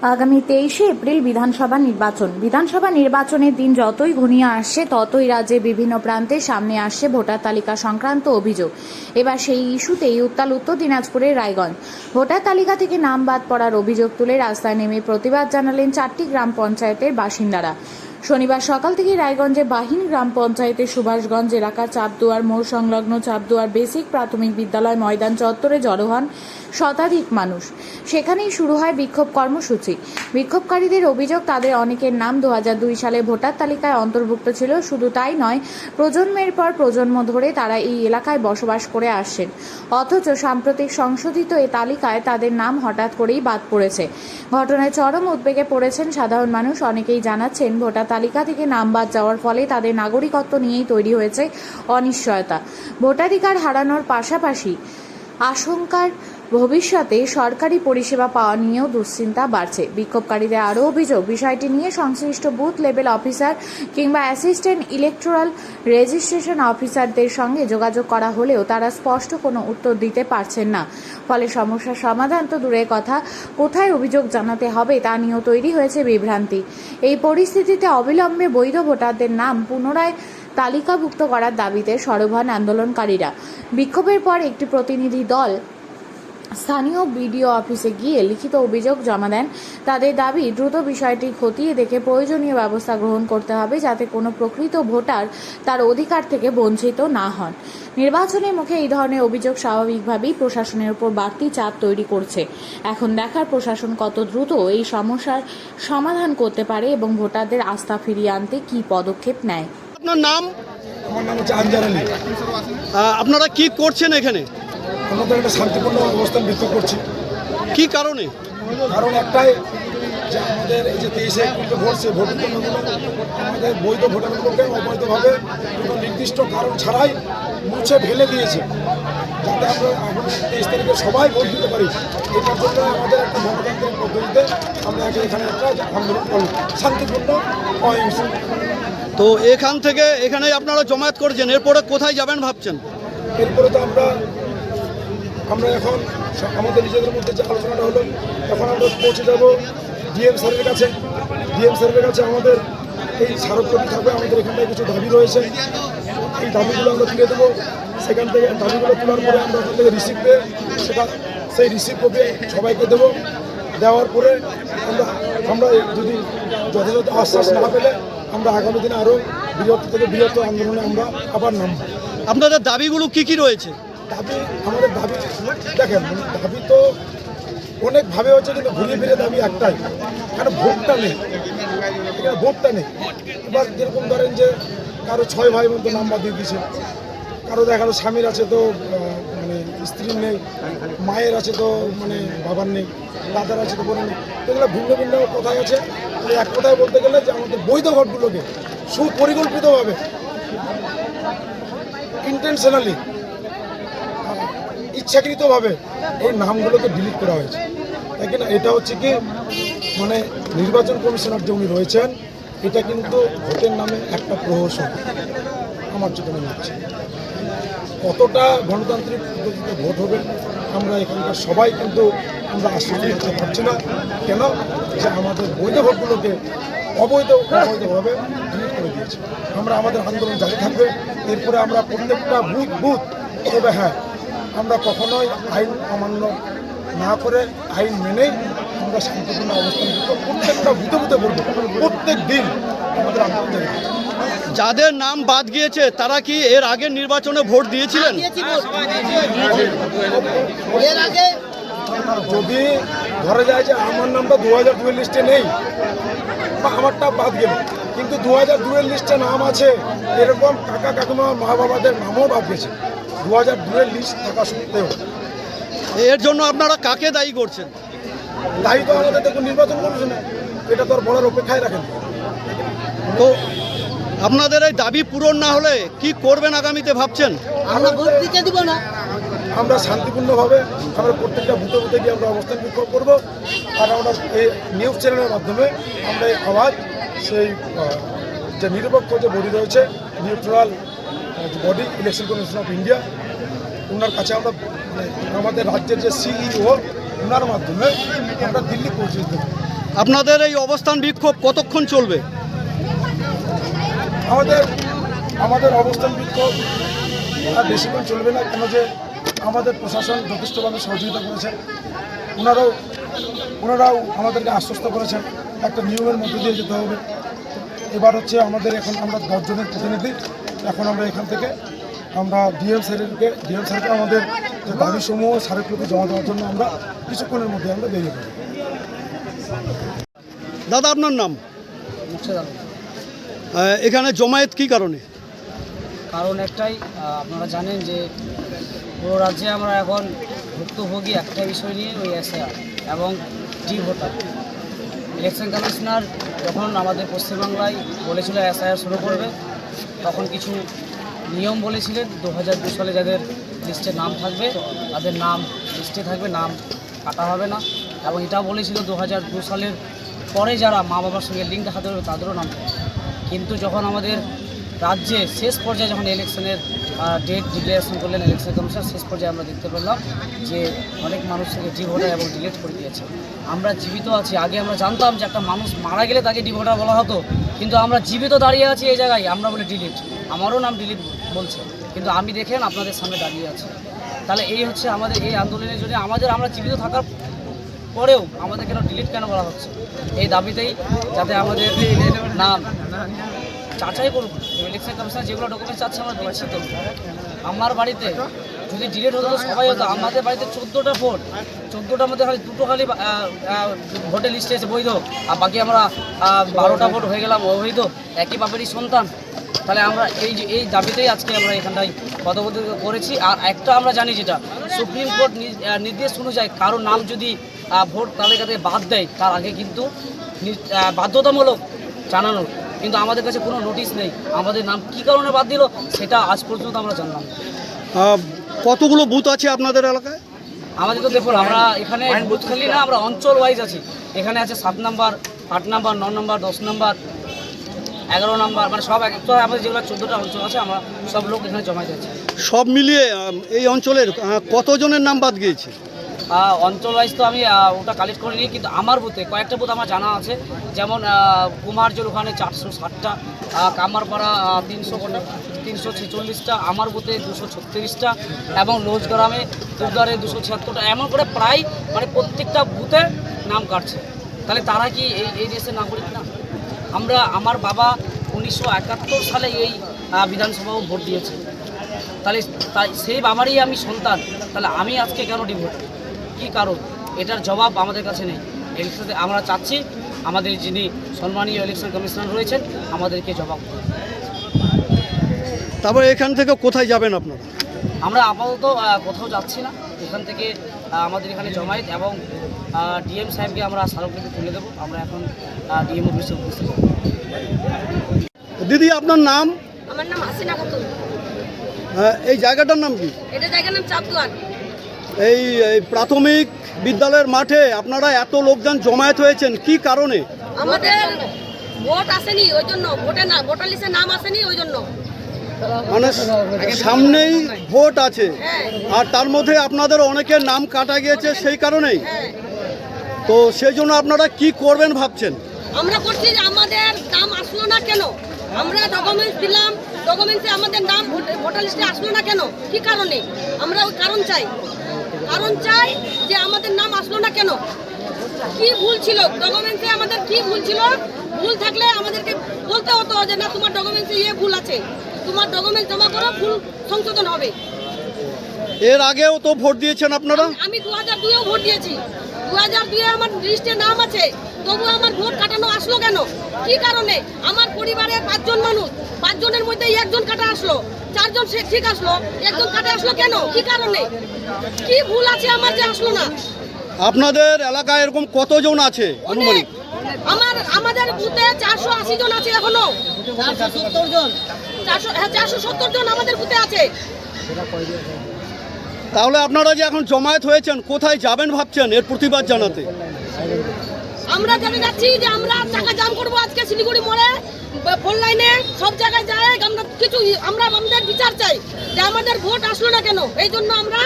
আগামী 23শে এপ্রিল বিধানসভা নির্বাচনের দিন যতই ঘনিয়ে আসছে ততই রাজ্যে বিভিন্ন প্রান্তে সামনে আসছে ভোটার তালিকা সংক্রান্ত অভিযোগ। এবার সেই ইস্যুতেই উত্তাল উত্তর দিনাজপুরের রায়গঞ্জ। ভোটার তালিকা থেকে নাম বাদ পড়ার অভিযোগ তুলে রাস্তায় নেমে প্রতিবাদ জানালেন 4টি গ্রাম পঞ্চায়েতের বাসিন্দারা। শনিবার সকাল থেকে রায়গঞ্জে বাহিন গ্রাম পঞ্চায়েতের সুভাষগঞ্জ এলাকার চাপদুয়ার মোড় সংলগ্ন চাপদুয়ার বেসিক প্রাথমিক বিদ্যালয় ময়দান চত্বরে জড়ো হন শতাধিক মানুষ। সেখানেই শুরু হয় বিক্ষোভ কর্মসূচি। বিক্ষোভকারীদের অভিযোগ, তাদের অনেকের নাম 2002 সালে ভোটার তালিকায় অন্তর্ভুক্ত ছিল। শুধু তাই নয়, প্রজন্মের পর প্রজন্ম ধরে তারা এই এলাকায় বসবাস করে আসছেন, অথচ সাম্প্রতিক সংশোধিত এই তালিকায় তাদের নাম হঠাৎ করেই বাদ পড়েছে। ঘটনায় চরম উদ্বেগে পড়েছেন সাধারণ মানুষ। অনেকেই জানাচ্ছেন, ভোটার তালিকা থেকে নাম বাদ যাওয়ার ফলে তাদের নাগরিকত্ব নিয়েই তৈরি হয়েছে অনিশ্চয়তা। ভোটাধিকার হারানোর পাশাপাশি আশঙ্কার ভবিষ্যতে সরকারি পরিষেবা পাওয়া নিয়েও দুশ্চিন্তা বাড়ছে। বিক্ষোভকারীদের আরও অভিযোগ, বিষয়টি নিয়ে সংশ্লিষ্ট বুথ লেভেল অফিসার কিংবা অ্যাসিস্ট্যান্ট ইলেকটোরাল রেজিস্ট্রেশন অফিসারদের সঙ্গে যোগাযোগ করা হলেও তারা স্পষ্ট কোনো উত্তর দিতে পারছেন না। ফলে সমস্যার সমাধান তো দূরের কথা, কোথায় অভিযোগ জানাতে হবে তা নিয়েও তৈরি হয়েছে বিভ্রান্তি। এই পরিস্থিতিতে অবিলম্বে বৈধ ভোটারদের নাম পুনরায় তালিকাভুক্ত করার দাবিতে সরব হন আন্দোলনকারীরা। বিক্ষোভের পর একটি প্রতিনিধি দল স্থানীয় বিডিও অফিসে গিয়ে লিখিত অভিযোগ জমা দেন। তাদের দাবি, দ্রুত বিষয়টি খতিয়ে দেখে প্রয়োজনীয় ব্যবস্থা গ্রহণ করতে হবে, যাতে কোনো প্রকৃত ভোটার তার অধিকার থেকে বঞ্চিত না হন। নির্বাচনের মুখে এই ধরনের অভিযোগ স্বাভাবিকভাবেই প্রশাসনের উপর বাড়তি চাপ তৈরি করছে। এখন দেখার প্রশাসন কত দ্রুত এই সমস্যার সমাধান করতে পারে এবং ভোটারদের আস্থা ফিরিয়ে আনতে কী পদক্ষেপ নেয়। আপনার নাম? আমার নাম হচ্ছে আনজার আলী। আপনারা কি করছেন এখানে? আমাদের একটা শান্তিপূর্ণ অবস্থান বিক্ষোভ করছি। কি কারণে? কারণ একটাই, যে আমাদের এই যে 23শে এপ্রিল ভোট, সেই ভোটের জন্য আমাদের বৈধ ভোটারগুলোকে অবৈধভাবে কোনো নির্দিষ্ট কারণ ছাড়াই মুছে ফেলে দিয়েছে, যাতে আমরা এখন 23 তারিখে সবাই ভোট দিতে পারি। এটার জন্য আমাদের একটা গণতান্ত্রিক পদ্ধতিতে আমরা এখানে একটা আন্দোলন করব, শান্তিপূর্ণ অহিংসা। তো এখান থেকে এখানে আপনারা জমায়েত করছেন, এরপরে কোথায় যাবেন ভাবছেন? এরপরে তো আমরা এখন আমাদের নিজেদের মধ্যে যে আলোচনাটা হলো, এখন আমরা পৌঁছে যাব ডিএম স্যারের কাছে। ডিএম স্যারের কাছে আমাদের এই স্মারকলিপি থাকবে। আমাদের এখানটায় কিছু দাবি রয়েছে, এই দাবিগুলো আমরা তুলে দেবো। সেখান থেকে দাবিগুলো তোলার পরে আমরা ওখান থেকে রিসিভ পেয়ে সেই রিসিভ কপি সবাইকে দেবো। দেওয়ার পরে আমরা যদি যথাযথ আশ্বাস না পেলে আমরা আগামী দিনে আরও বৃহত্তর আন্দোলনে আমরা আবার নামব। আপনাদের দাবিগুলো কি কি রয়েছে? আমাদের দাবি দেখেন, দাবি তো অনেকভাবে হচ্ছে, কিন্তু ঘুরিয়ে ফিরে দাবি একটাই, কারণ ভোটটা নেই, এখানে ভোটটা নেই। এবার যেরকম ধরেন যে কারো 6 ভাই মধ্যে নাম্বার দিয়ে দিয়েছে, কারো দেখালো স্বামীর আছে তো মানে স্ত্রীর নেই, মায়ের আছে তো মানে বাবার নেই, দাদার আছে তো বোনের নেই। এগুলো ভিন্ন ভিন্ন কথায় আছে। এক কথায় বলতে গেলে যে আমাদের বৈধ ভোটগুলোকে সুপরিকল্পিতভাবে, ইন্টেনশনালি, ইচ্ছাকৃতভাবে এই নামগুলোকে ডিলিট করা হয়েছে। তাই কিনা এটা হচ্ছে কি, মানে নির্বাচন কমিশনার যে উনি রয়েছেন, এটা কিন্তু ভোটের নামে একটা প্রহসন আমার চোখে মনে হচ্ছে। কতটা গণতান্ত্রিক পদ্ধতিতে ভোট হবে আমরা এখানকার সবাই কিন্তু আমরা আশ্বস্ত করতে পারছি না। কেন? যে আমাদের বৈধ ভোটগুলোকে অবৈধভাবে ডিলিট করে দিয়েছে। আমরা আমাদের আন্দোলন জারি থাকবে। এরপরে আমরা প্রত্যেকটা বুথ তবে হ্যাঁ, আমরা কখনোই আইন অমান্য না করে আইন মেনেই আমরা শান্তিপূর্ণ অবস্থান করবো। প্রত্যেকটা বুথে বলবো, প্রত্যেক দিন আমাদের আন্দোলন জারি থাকবে। যাদের নাম বাদ গিয়েছে তারা কি এর আগের নির্বাচনে ভোট দিয়েছিলেন? এর আগে যদি ধরা যায় যে আমার নামটা 2002 লিস্টে নেই বা আমারটা বাদ গেল, কিন্তু 2002 লিস্টে নাম আছে, এরকম কাকা কাকিমা মা বাবাদের নামও বাদ গেছে 2002 লিস্ট থাকা সত্ত্বেও। এর জন্য আপনারা কাকে দায়ী করছেন? দায়ী তো আমাদের দেখুন নির্বাচন কমিশনে, এটা তো আর বলার অপেক্ষায় রাখেন। তো আপনাদের এই দাবি পূরণ না হলে কি করবেন আগামীতে ভাবছেন? আমরা ভোট দিতে দিব না। আমরা শান্তিপূর্ণভাবে আমরা প্রত্যেকটা বুথে গিয়ে আমরা অবস্থান বিক্ষোভ করবো। আর আমরা এই নিউজ চ্যানেলের মাধ্যমে আমরা এই আওয়াজ সেই যে নিরপেক্ষ যে বডি রয়েছে, neutral body, election commission of India, ওনার কাছে আমরা আমাদের রাজ্যের যে সিইও, ওনার মাধ্যমে আমরা দিল্লি পৌঁছে দেবো। আপনাদের এই অবস্থান বিক্ষোভ কতক্ষণ চলবে? আমাদের অবস্থান বিক্ষোভ আর বেশিক্ষণ চলবে না, কেন যে আমাদের প্রশাসন যথেষ্টভাবে সহযোগিতা করেছেন। ওনারাও আমাদেরকে আশ্বস্ত করেছেন একটা নিয়মের মধ্যে দিয়ে যেতে হবে। এবার হচ্ছে আমরা 10 জনের প্রতিনিধি, এখন আমরা এখান থেকে আমরা ডিএম স্যারকে আমাদের যে দাবিসমূহ স্যারের প্রতি জমা দেওয়ার জন্য আমরা কিছুক্ষণের মধ্যে আমরা বেরিয়ে পড়ব। দাদা, আপনার নাম? এখানে জমায়েত কি কারণে? কারণ একটাই, আপনারা জানেন যে পুরো রাজ্যে আমরা এখন ভুক্তভোগী একটা বিষয় নিয়ে, ওই এসআইআর এবং ডি ভোটার। ইলেকশন কমিশনার যখন আমাদের পশ্চিমবাংলায় বলেছিল এসআইআর শুরু করবে, তখন কিছু নিয়ম বলেছিলেন। 2002 সালে যাদের লিস্টে নাম থাকবে তাদের নাম লিস্টে থাকবে, নাম কাটা হবে না। এবং এটাও বলেছিল 2002 সালের পরে যারা মা বাবার সঙ্গে লিঙ্ক দেখাতে হবে তাদেরও নাম থাকবে। কিন্তু যখন আমাদের রাজ্যে শেষ পর্যায়ে যখন ইলেকশনের ডেট ডিক্লারেশন করলেন ইলেকশন কমিশন, শেষ পর্যায়ে আমরা দেখতে পেলাম যে অনেক মানুষ থেকে ডিভোটার এবং ডিলিট করে দিয়েছে। আমরা জীবিত আছি। আগে আমরা জানতাম যে একটা মানুষ মারা গেলে তাকে ডিভোটার বলা হতো, কিন্তু আমরা জীবিত দাঁড়িয়ে আছি এই জায়গায়, আমরা বলে ডিলিট। আমারও নাম ডিলিট বলছে, কিন্তু আমি দেখেন আপনাদের সামনে দাঁড়িয়ে আছি। তাহলে এই হচ্ছে আমাদের এই আন্দোলনের জন্য আমরা জীবিত থাকার পরেও আমাদের কেন ডিলিট কেন বলা হচ্ছে? এই দাবিতেই যাতে আমাদের নাম যাচাই করুন। ইলেকশন কমিশন যেগুলো ডকুমেন্টস চাচ্ছে আমরা দিচ্ছি। তো আমার বাড়িতে যদি ডিলিট হতো সবাই হতো। আমাদের বাড়িতে 14টা ভোট, 14টার মধ্যে খালি 2টো খালি ভোটের লিস্টে এসে বৈধ, আর বাকি আমরা 12টা ভোট হয়ে গেলাম অবৈধ, একই বাপেরই সন্তান। তাহলে আমরা এই দাবিতেই আজকে আমরা এখানটায় পদবদ্ধ করেছি। আর একটা আমরা জানি, যেটা সুপ্রিম কোর্ট নির্দেশ অনুযায়ী কারো নাম যদি ভোট তালিকা থেকে বাদ দেয়, তার আগে কিন্তু বাধ্যতামূলক জানানোর, কিন্তু আমাদের কাছে কোনো নোটিশ নেই। আমাদের নাম কী কারণে বাদ দিল সেটা আজ পর্যন্ত আমরা জানলাম। কতগুলো বুথ আছে আপনাদের এলাকায়? আমাদের তো দেখুন, আমরা এখানে বুথ খালি না, আমরা অঞ্চল ওয়াইজ আছি। এখানে আছে 7 নম্বর, 8 নম্বর, 9 নম্বর, 10 নম্বর, 11 নম্বর, মানে সব একটা আমাদের যেগুলো 14টা অঞ্চল আছে, আমরা সব লোক এখানে জমা দিয়েছি। সব মিলিয়ে এই অঞ্চলের কতজনের নাম বাদ গিয়েছে? অঞ্চল ওয়াইজ তো আমি ওটা কালেক্ট করিনি, কিন্তু আমার বুথে কয়েকটা বুথ আমার জানা আছে। যেমন কুমারজোর ওখানে 460টা, কামারপাড়া 346টা, আমার বুথে 236টা, এবং লোজগ্রামে দুর্গারে 276টা। এমন করে প্রায় মানে প্রত্যেকটা বুথে নাম কাটছে। তাহলে তারা কি এই দেশের নাগরিক না? আমার বাবা 1971 সালে এই বিধানসভাও ভোট দিয়েছে। তাই সেই বাবারই আমি সন্তান। তাহলে আমি আজকে কেন ডিভোট? কী কারণ? এটার জবাব আমাদের কাছে নেই। ইলেকশনে আমরা চাচ্ছি আমাদের যিনি সম্মানীয় ইলেকশন কমিশনার রয়েছেন আমাদেরকে জবাব দেন। তারপরে এখান থেকে কোথায় যাবেন আপনারা? আমরা আপাতত কোথাও যাচ্ছি না। এখান থেকে আমাদের এখানে জমায়েত, এবং ডিএম সাহেবকে আমরা স্মারকলিপি তুলে দেবো। আমরা এখন ডিএম অফিসে উপস্থিত। দিদি, আপনার নাম? আমার নাম হাসিনা খাতুন। এই জায়গাটার নাম কি? এটা জায়গার নাম চাঁদদুয়ার। এই প্রাথমিক বিদ্যালয়ের মাঠে আপনারা এত লোকজন জমায়েত হয়েছেন কি কারণে? আমাদের ভোট আসেনি ওই জন্য, ভোটার লিস্টে নাম আসেনি ওই জন্য। মানে সামনেই ভোট আছে, হ্যাঁ আর তার মধ্যে আপনাদের অনেকের নাম কাটা গিয়েছে সেই কারণেই। হ্যাঁ, তো সেই জন্য আপনারা কি করবেন ভাবছেন? আমরা করছি যে আমাদের নাম আসলো না কেন? আমরা ডকুমেন্টস দিলাম, ডকুমেন্টসে আমাদের নাম ভোটার লিস্টে আসলো না কেন? কি কারণে? আমরা ওই কারণ চাই যে আমাদের নাম আসলো না কেন? কি ভুল ছিল ডকুমেন্টসে? আমাদের কি ভুল ছিল? ভুল থাকলে আমাদেরকে বলতে হতো যে না, তোমার ডকুমেন্টসে ভুল আছে, তোমার ডকুমেন্টস জমা করো, ভুল সংশোধন হবে। এর আগেও তো ভোট দিয়েছেন আপনারা? আমি 2002-এও ভোট দিয়েছি। 2002-এ আমার লিস্টে নাম আছে, তবু আমার ভোট কাটানো আসলো কেন? কি কারণে? আমার পরিবারে 5 জন মানুষ, 5 জনের মধ্যে 1 জন কাটা আসলো, 4 জন ঠিক আসলো, 1 জন কাটা আসলো কেন? কি কারণে? কি ভুল আছে আমার যে আসলো না? আপনাদের এলাকায় এরকম কতজন আছে আনুমানিক? আমাদের বুথে 480 জন আছে এখনো। 470 জন। 470 জন আমাদের বুথে আছে। তাহলে আপনারা যে এখন জমায়েত হয়েছেন, কোথায় যাবেন ভাবছেন এর প্রতিবাদ জানাতে? আমরা যাচ্ছি যে আমরা টাকা জাম করবো আজকে শিলিগুড়ি মোড়ে, ফোন লাইনে, সব জায়গায় যাই। আমরা আমাদের বিচার চাই যে আমাদের ভোট আসলো না কেন, এই জন্য আমরা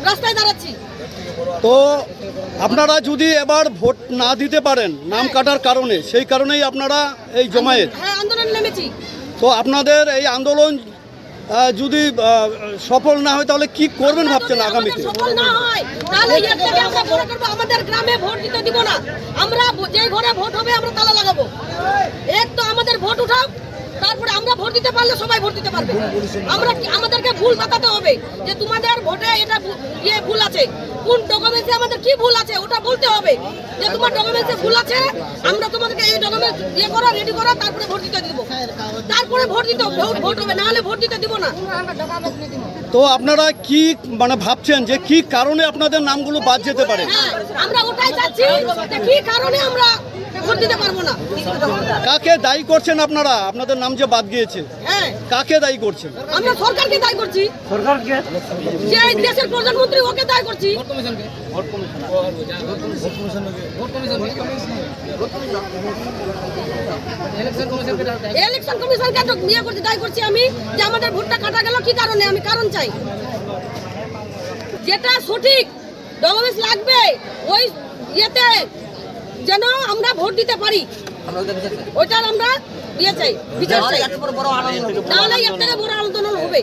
রাস্তায় দাঁড়াচ্ছি। তো আপনারা যদি এবার ভোট না দিতে পারেন নাম কাটার কারণে, সেই কারণেই আপনারা এই জমায়েত। হ্যাঁ, আন্দোলন নেমেছি। তো আপনাদের এই আন্দোলন যদি সফল না হয় তাহলে কি করবেন ভাবছেন আগামীতে? সফল না হয় তাহলে এর থেকে আমরা বড় করব, আমাদের গ্রামে ভোট দিতে দিব না। আমরা যে ঘরে ভোট হবে আমরা তালা লাগাবো। এক তো আমাদের ভোট উঠাও, তারপরে আমরা ভোট দিতে পারলে সবাই ভোট দিতে পারবে। আমাদেরকে ভুল বাতাতে হবে যে তোমাদের ভোটে এটা ভুল আছে, কোন ডকুমেন্টসে আমাদের কি ভুল আছে ওটা বলতে হবে যে তোমার ডকুমেন্টসে ভুল আছে, আমরা তোমাদেরকে এই ডকুমেন্ট করো, রেডি করো, তারপরে ভোট দিতে দিব। তারপরে ভোট দিতে ভোট হবে, না হলে ভোট দিতে দিব না। তো আপনারা কি মানে ভাবছেন যে কি কারণে আপনাদের নামগুলো বাদ যেতে পারে? হ্যাঁ, আমরা ওটাই চাচ্ছি যে কি কারণে আমরা ভোট দিতে পারবো না। কাকে দায়ী করছেন আপনারা? আপনাদের নাম যে বাদ গিয়েছে, হ্যাঁ, কাকে দায়ী করছেন? আমরা সরকারকে দায়ী করছি। সরকারকে? যে দেশের প্রধানমন্ত্রী, ওকে দায়ী করছি। ইলেকশন কমিশনকে তো বিয়ে করছি, দায়ী করছি আমি যে আমাদের ভোটটা কাটা গেল কি কারণে, আমি কারণ চাই। যেটা সঠিক ডকুমেন্টস লাগবে ওই ইয়েতে যেন আমরা ভোট দিতে পারি, ওইটার আমরা ইয়ে চাই, বিচার চাই। তাহলে এর থেকে বড় আন্দোলন হবে।